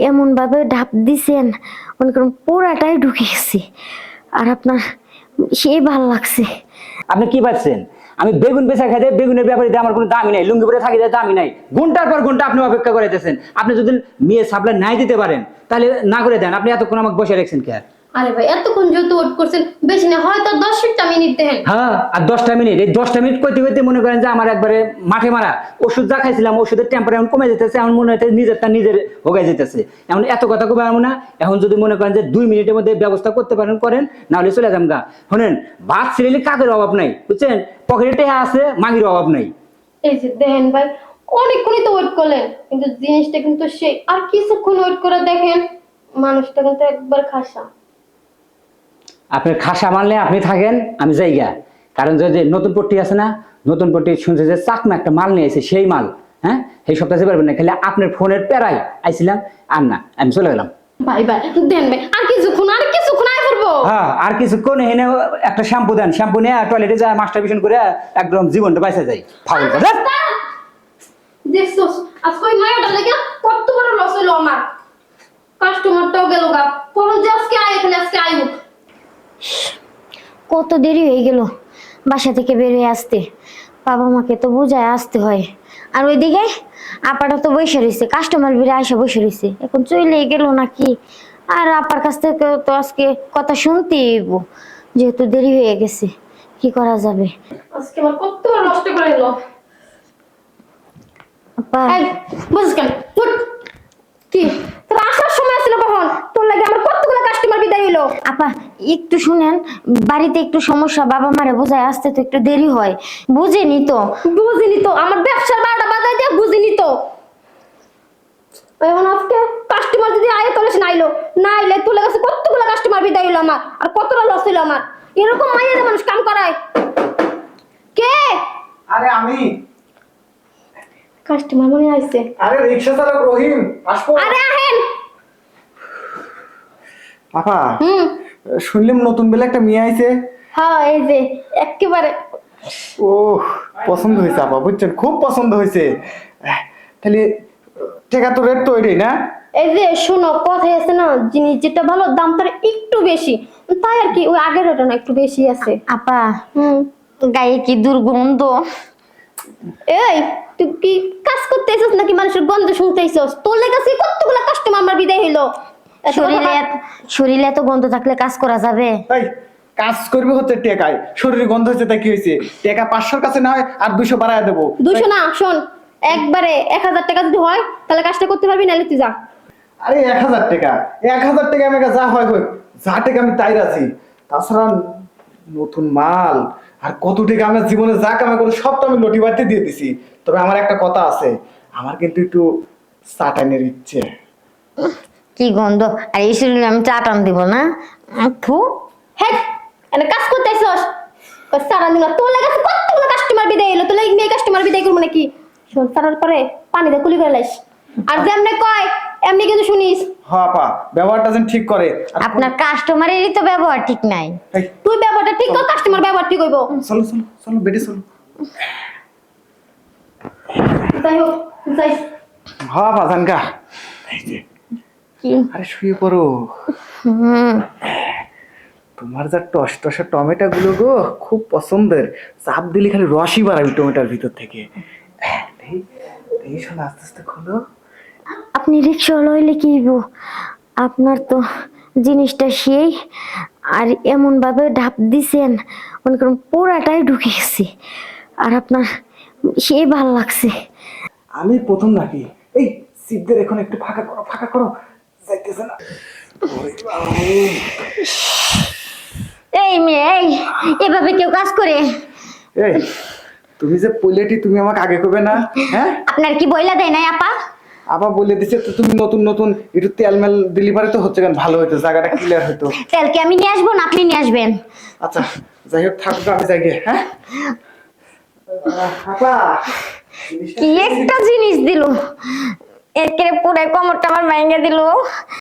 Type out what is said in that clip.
এমন ভাবে ঢাপ দিছেন মনে করুন পুরাটাই ঢুকে গেছে। আর আপনার সেই ভাল লাগছে। আপনি কি পাচ্ছেন? আমি বেগুন বেচা খাইতে বেগুনের ব্যাপারে আমার কোনো দামই নাই, লুঙ্গি পরে থাকি দামই নাই। ঘন্টার পর ঘন্টা আপনি অপেক্ষা করে দিতেছেন। আপনি যদি মেয়ে সাপ্লাই নাই দিতে পারেন তাহলে না করে দেন। আপনি এতক্ষণ আমাকে বসে রাখছেন কে? আরে ভাই এতক্ষণ যেহেতু ওয়েট করছেন, বেশি না হয়তো 10টা মিনিট দেন। হ্যাঁ, আর 10টা মিনিট, এই 10টা মিনিট কইতে কইতে মনে করেন যে আমার একবারে মাঠে মারা। ওষুধ যা খাইছিলাম ওষুধের টেম্পার এখন কমে যেতেছে, এখন মনে হচ্ছে নিজের হোগাই যেতেছে। এখন এত কথা কবে আমো না। এখন যদি মনে করেন যে 2 মিনিটের মধ্যে ব্যবস্থা করতে পারেন করেন, না হলে চলে যান গা। শোনেন, ভাত ছিঁড়লে কাকের অভাব নাই, বুঝছেন? পকেটে টাকা আছে, মাগির অভাব নাই। এই যে দেখেন ভাই, অনেকক্ষণই তো ওয়েট করলেন, কিন্তু জিনিসটা কিন্তু সেই আর কিছুক্ষণ ওয়েট করে দেখেন, মানুষটা কিন্তু একবার খাসা। আপনার খাসা মানলে আপনি থাকেন, আমি যাইগা। কারণ যে নতুন পট্টি আছে না, নতুন পট্টি শুনছে যে চাকমা একটা মাল নিয়ে আসে, সেই মাল। হ্যাঁ, এই সপ্তাহে পারবেন না, খালি আপনার ফোনের প্যারাই আইছিলাম। আর না, আমি চলে গেলাম। ভাই ভাই দেন ভাই, আর কিছুক্ষণ আয় করবো। হ্যাঁ, আর কিছুক্ষণ এনে একটা শ্যাম্পু দেন, শ্যাম্পু নিয়ে টয়লেটে যায় মাস্টারবেশন করে একদম জীবনটা বাইসে যায়। ফাউল কথা। দেখছস আজকে ওই মায়াটার লাগা কত বড় লস হলো আমার। কাস্টমারটাও গেল গা, কোন যে আজকে আইব। কত দেরি হয়ে গেল বাসা থেকে বের হয়ে আসতে। বাবা মাকে তো বুঝায় আসতে হয়। আর ওইদিকে আপাটা তো বসে রয়েছে, কাস্টমার বেড়ে আসে বসে রয়েছে, এখন চলে গেল নাকি। আর আপার কাছ থেকে তো আজকে কথা শুনতেই হইব, যেহেতু দেরি হয়ে গেছে। কি করা যাবে? আজকে আমার কত বড় নষ্ট করে এলো। আপা এই বুঝছ কেন ফুট কি তোর আসার সময় ছিল কখন? তোর লাগে আমার কতগুলো কাস্টমার বিদায় হইলো। আপা একটু শুনেন, বাড়িতে একটু সমস্যা, বাবা মারে বোঝায় আসতে তো একটু দেরি হয়, বুঝেনি তো। বুঝিনি তো আমার ব্যবসার বারোটা বাজায় দিয়ে বুঝিনি তো। এখন আজকে কাস্টমার যদি আয় তাহলে সে নাইলো, না আইলে তোর কাছে কতগুলো কাস্টমার বিদায় হইলো আমার, আর কতটা লস হইলো আমার। এরকম মাইয়া মানুষ কাম করায় কে? আরে আমি। কাস্টমার মনে আইছে। আরে রিকশা চালক রহিম, আসবো? আরে আহেন। আপা, শুনলাম নতুন বেলা একটা মেয়ে আইছে। হ্যাঁ এই যে একেবারে ও পছন্দ হয়েছে আপা, বুঝছেন? খুব পছন্দ হয়েছে। তাহলে টাকা তো রেট তো ওইটাই না? এই যে শোনো, কথা আছে না, জিনিস যেটা ভালো দাম তার একটু বেশি, তাই আর কি ওই আগের ওটা না একটু বেশি আছে। আপা গায়ে কি দুর্গন্ধ। এই তুই কি কাজ করতে আইছস নাকি মানুষের গন্ধ শুনতে আইছস? তোর লেগাছে কতগুলা কাস্টমার আমার বিদায় হইলো। শরীরে এত গন্ধ থাকলে কাজ করা যাবে? তাই কাজ করবে হচ্ছে টেকায়, শরীরে গন্ধ হচ্ছে, তাই কি হয়েছে? টাকা 500-র কাছে না হয় আর 200 বাড়ায় দেবো। 200 না, শোন, একবারে 1000 টাকা যদি হয় তাহলে কাজটা করতে পারবি, নাহলে তুই যা। আরে 1000 টাকা, 1000 টাকা আমি যা হয় হোক, যা টাকা আমি তাই রাখি। তাছাড়া নতুন মাল আর কত টাকা আমার জীবনে যা কামাই করে সবটা আমি লটি বাড়িতে দিয়ে দিছি। তবে আমার একটা কথা আছে, আমার কিন্তু একটু চাটানের ইচ্ছে। কি গন্ধ! আর এই শরীরে আমি চাটান দিব না? থু। হ্যাঁ এনে কাজ করতে আইছস, সারা দিন তোর লেগাছে কতগুলো কাস্টমার বিদায় হইলো, তোর লাগি মেয়ে কাস্টমার বিদায় করব নাকি? শোন, সারার পরে পানি দিয়ে কুলি করে লাইস, আর যেমনে কয় এমনি কিন্তু শুনিস। হ্যাঁ আপা, ব্যবহারটা যেন ঠিক করে। আপনার কাস্টমারেরই তো ব্যবহার ঠিক নাই। এই, তুই ব্যবহারটা ঠিক কর, কাস্টমার ব্যবহার ঠিক হইব। চলো চলো চলো বেডে চলো। যাই হোক যাই। হ্যাঁ আপা জানকা। কি? আরে শুয়ে পড়ো। তোমার যা টস টসা টমেটো গুলো গো খুব পছন্দের, চাপ দিলে খালি রসই বাড়াবি টমেটোর ভিতর থেকে। এই শোনো, আস্তে আস্তে খোলো। আপনি রিক্সা লইলে কি হইব? আপনার তো জিনিসটা সেই, আর এমন ভাবে ঢাপ দিছেন মনে করুন পুরাটাই ঢুকে গেছে। আর আপনার সেই ভাল লাগছে। আমি প্রথম নাকি? এই সিটদের এখন একটু ফাঁকা করো, ফাঁকা করো, যাইতেছে না। ওরে বাবারে। এই মেয়ে, এভাবে কেউ কাজ করে? এই তুমি যে পইলেটি, তুমি আমাকে আগে কবে না? হ্যাঁ, আপনার কি বইলা দেয় নাই আপা? আপা বলে দিছে তো, তুমি নতুন নতুন একটু তেল মেল ডেলিভারি তো হচ্ছে, কেন ভালো হতো, জায়গাটা ক্লিয়ার হতো। তেল কি আমি নিয়ে আসবো না আপনি নিয়ে আসবেন? আচ্ছা যাই হোক, থাকবে, আমি যাই গে। হ্যাঁ আপা, কি একটা জিনিস দিল, একের পুরো কোমরটা আমার ভেঙে দিল।